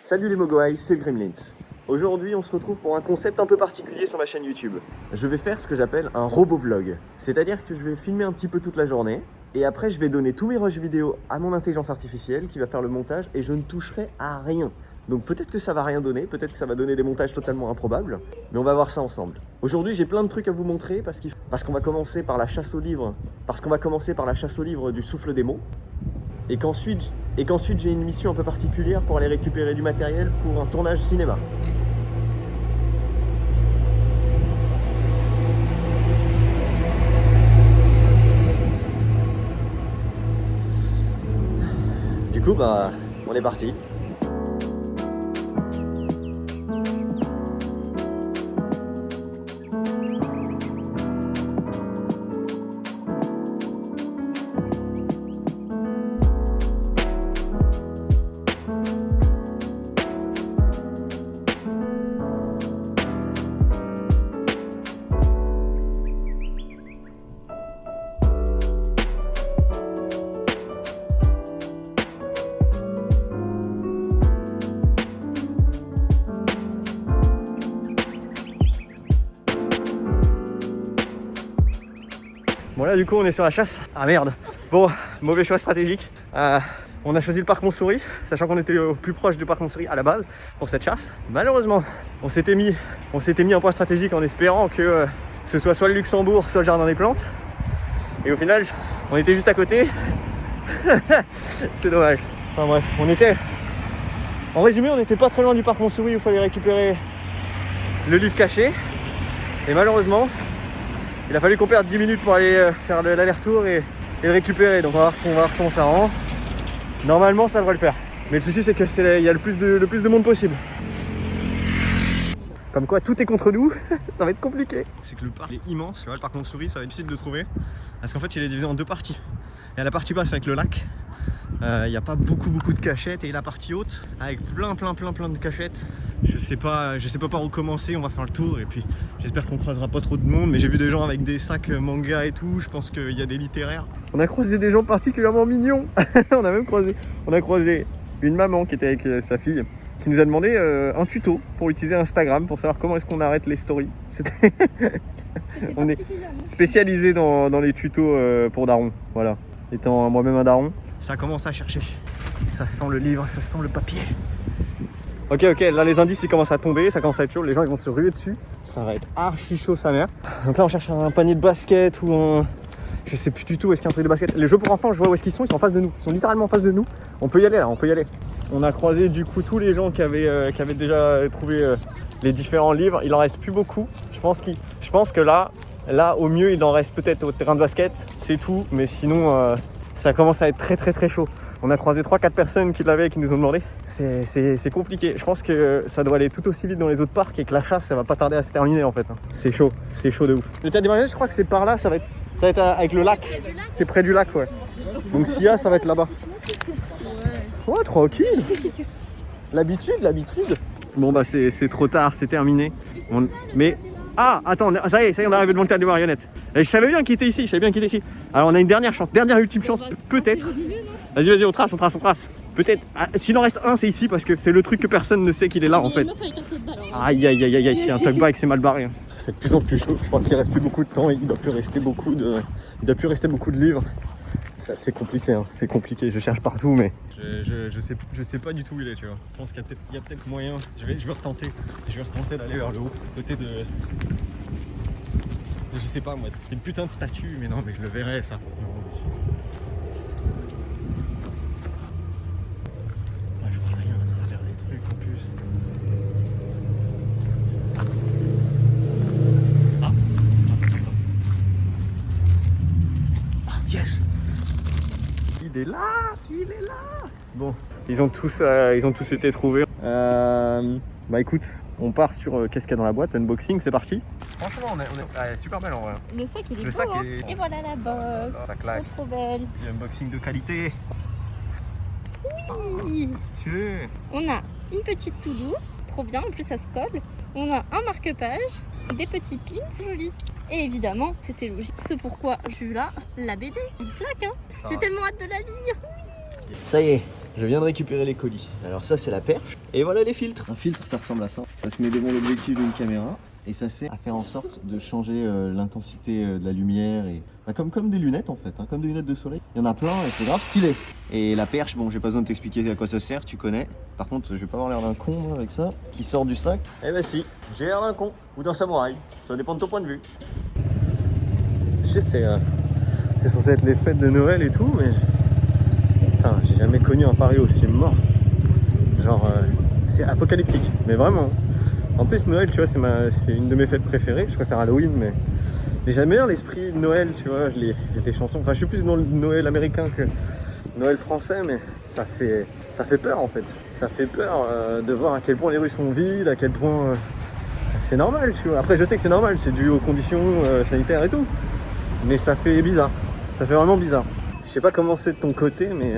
Salut les Mogwai, c'est le Gremlins. Aujourd'hui, on se retrouve pour un concept un peu particulier sur ma chaîne YouTube. Je vais faire ce que j'appelle un robot-vlog. C'est-à-dire que je vais filmer un petit peu toute la journée, et après je vais donner tous mes rushs vidéo à mon intelligence artificielle qui va faire le montage, et je ne toucherai à rien. Donc peut-être que ça va rien donner, peut-être que ça va donner des montages totalement improbables, mais on va voir ça ensemble. Aujourd'hui, j'ai plein de trucs à vous montrer parce qu'on va commencer par la chasse au livre, du souffle des mots. Et qu'ensuite j'ai une mission un peu particulière pour aller récupérer du matériel pour un tournage cinéma. Du coup, on est parti. Bon là du coup on est sur la chasse. Ah merde. Bon, mauvais choix stratégique. On a choisi le parc Montsouris, sachant qu'on était au plus proche du parc Montsouris à la base pour cette chasse. Malheureusement, on s'était mis un point stratégique en espérant que ce soit le Luxembourg, soit le Jardin des Plantes. Et au final, on était juste à côté. C'est dommage. Enfin bref, en résumé, on n'était pas très loin du parc Montsouris où il fallait récupérer le livre caché. Et malheureusement, il a fallu qu'on perde 10 minutes pour aller faire l'aller-retour et le récupérer. Donc on va voir comment ça rend. Normalement ça devrait le faire. Mais le souci c'est qu'il y a le plus de monde possible. Comme quoi tout est contre nous, ça va être compliqué. C'est que le parc est immense. Le parc Montsouris, ça va être difficile de trouver. Parce qu'en fait il est divisé en deux parties. Il y a la partie basse avec le lac. Il n'y a pas beaucoup de cachettes, et la partie haute avec plein de cachettes. Je sais pas par où commencer, on va faire le tour et puis j'espère qu'on croisera pas trop de monde, mais j'ai vu des gens avec des sacs manga et tout, je pense qu'il y a des littéraires. On a croisé des gens particulièrement mignons. On a croisé une maman qui était avec sa fille qui nous a demandé un tuto pour utiliser Instagram pour savoir comment est-ce qu'on arrête les stories. On est spécialisé dans les tutos pour darons, voilà. Étant moi-même un daron, ça commence à chercher. Ça sent le livre, ça sent le papier. Ok, là les indices ils commencent à tomber, ça commence à être chaud, les gens ils vont se ruer dessus. Ça va être archi chaud sa mère. Donc là on cherche un panier de basket ou un... Je sais plus du tout où est-ce qu'il y a un truc de basket. Les jeux pour enfants, je vois où est-ce qu'ils sont en face de nous. Ils sont littéralement en face de nous. On peut y aller là, on peut y aller. On a croisé du coup tous les gens qui avaient déjà trouvé les différents livres. Il en reste plus beaucoup. Je pense que là au mieux il en reste peut-être au terrain de basket, c'est tout. Mais sinon ça commence à être très chaud. On a croisé 3-4 personnes qui l'avaient et qui nous ont demandé. C'est compliqué. Je pense que ça doit aller tout aussi vite dans les autres parcs et que la chasse, ça va pas tarder à se terminer en fait. C'est chaud de ouf. Le Théâtre des Marionnettes, je crois que c'est par là, ça va être avec le lac. C'est près du lac, ouais. Donc Sia, ça va être là-bas. Ouais, tranquille. L'habitude. Bon c'est trop tard, c'est terminé. Mais... Ah, attends, ça y est, on est arrivé devant le Théâtre des Marionnettes. Et je savais bien qu'il était ici, Alors on a une dernière chance, ultime chance, peut-être. Vas-y, on trace. Peut-être, s'il en reste un, c'est ici, parce que c'est le truc que personne ne sait qu'il est là, en fait. Aïe, c'est un talkback, c'est mal barré. C'est de plus en plus chaud, je pense qu'il reste plus beaucoup de temps, il doit plus rester beaucoup de livres. C'est compliqué, c'est compliqué, je cherche partout, mais... Je sais pas du tout où il est, tu vois. Je pense qu'il y a peut-être moyen, je vais retenter d'aller vers le haut, côté de... Je sais pas moi, c'est une putain de statue, mais non, mais je le verrai ça. Je vois rien à travers les trucs en plus. Ah, attends. Ah, yes! Il est là. Bon, ils ont tous été trouvés. Bah écoute, on part sur qu'est-ce qu'il y a dans la boîte, unboxing, c'est parti. Franchement, elle est super belle en vrai. Le sac il est beau, hein. Et voilà la box, ça claque. trop belle. C'est un unboxing de qualité. Oui. Stylé. On a une petite to-do, trop bien, en plus ça se colle. On a un marque-page, des petits pins jolis. Et évidemment, c'était logique. C'est pourquoi j'ai eu là la BD. Une claque, hein. J'ai tellement hâte de la lire. Ça y est, Je viens de récupérer les colis. Alors ça c'est la perche. Et voilà les filtres. Un filtre ça ressemble à ça. Ça se met devant l'objectif d'une caméra. Et ça sert à faire en sorte de changer l'intensité de la lumière. Et... Bah, comme des lunettes en fait, hein, comme des lunettes de soleil. Il y en a plein et c'est grave stylé. Et la perche, bon j'ai pas besoin de t'expliquer à quoi ça sert, tu connais. Par contre je vais pas avoir l'air d'un con moi, avec ça, qui sort du sac. Eh bah si, j'ai l'air d'un con. Ou d'un samouraï. Ça dépend de ton point de vue. Je sais, c'est censé être les fêtes de Noël et tout, mais... Putain, j'ai jamais connu un Paris aussi mort. Genre, c'est apocalyptique, mais vraiment. En plus, Noël, tu vois, c'est une de mes fêtes préférées. Je préfère Halloween, mais j'aime bien l'esprit de Noël, tu vois, les chansons. Enfin, je suis plus dans le Noël américain que Noël français, mais ça fait peur en fait. Ça fait peur de voir à quel point les rues sont vides, à quel point c'est normal, tu vois. Après, je sais que c'est normal, c'est dû aux conditions sanitaires et tout, mais ça fait bizarre. Ça fait vraiment bizarre. Je sais pas comment c'est de ton côté, mais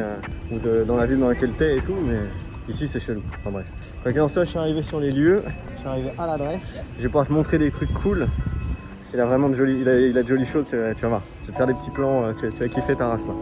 ou dans la ville dans laquelle t'es et tout, mais ici c'est chelou. Enfin bref. Quoi qu'il en soit, je suis arrivé sur les lieux, je suis arrivé à l'adresse. Je vais pouvoir te montrer des trucs cool. Il a vraiment de jolies, il a de jolies choses, tu vas voir. Je vais te faire des petits plans, tu vas kiffer ta race là.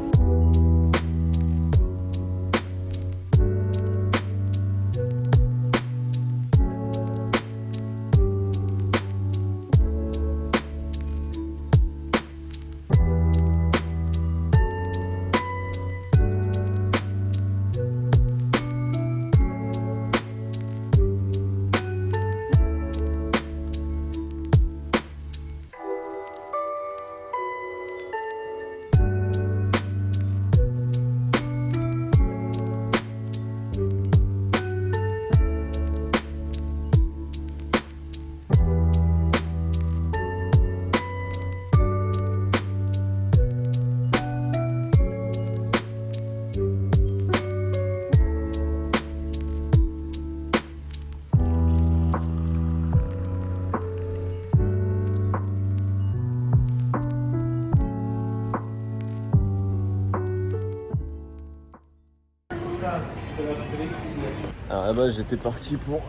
Alors là-bas j'étais parti pour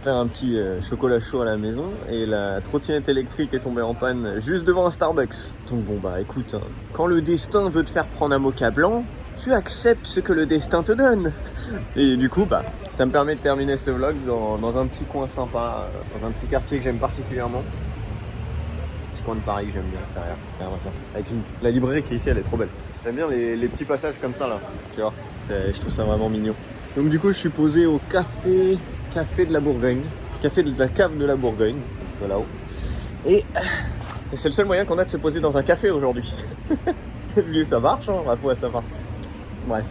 faire un petit chocolat chaud à la maison et la trottinette électrique est tombée en panne juste devant un Starbucks. Donc bon bah écoute, hein, quand le destin veut te faire prendre un mocha blanc, tu acceptes ce que le destin te donne. Et du coup bah ça me permet de terminer ce vlog dans un petit coin sympa, dans un petit quartier que j'aime particulièrement. Petit coin de Paris que j'aime bien, derrière ça. Avec la librairie qui est ici, elle est trop belle. J'aime bien les petits passages comme ça là, tu vois, je trouve ça vraiment mignon. Donc du coup je suis posé au café de la Bourgogne, café de la cave de la Bourgogne, là-haut. Et c'est le seul moyen qu'on a de se poser dans un café aujourd'hui. Ça marche, hein, bref, ouais ça va. Bref,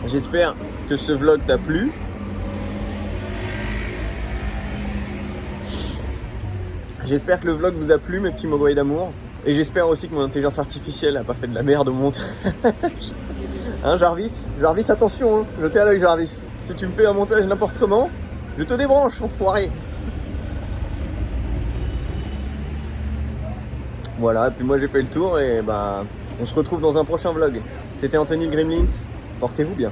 j'espère que ce vlog t'a plu. J'espère que le vlog vous a plu, mes petits mogwai d'amour. Et j'espère aussi que mon intelligence artificielle n'a pas fait de la merde au montage. Hein Jarvis, attention, hein, jetez à l'œil Jarvis. Si tu me fais un montage n'importe comment, je te débranche, enfoiré. Voilà, et puis moi j'ai fait le tour et bah on se retrouve dans un prochain vlog. C'était Anthony le Gremlins, portez-vous bien.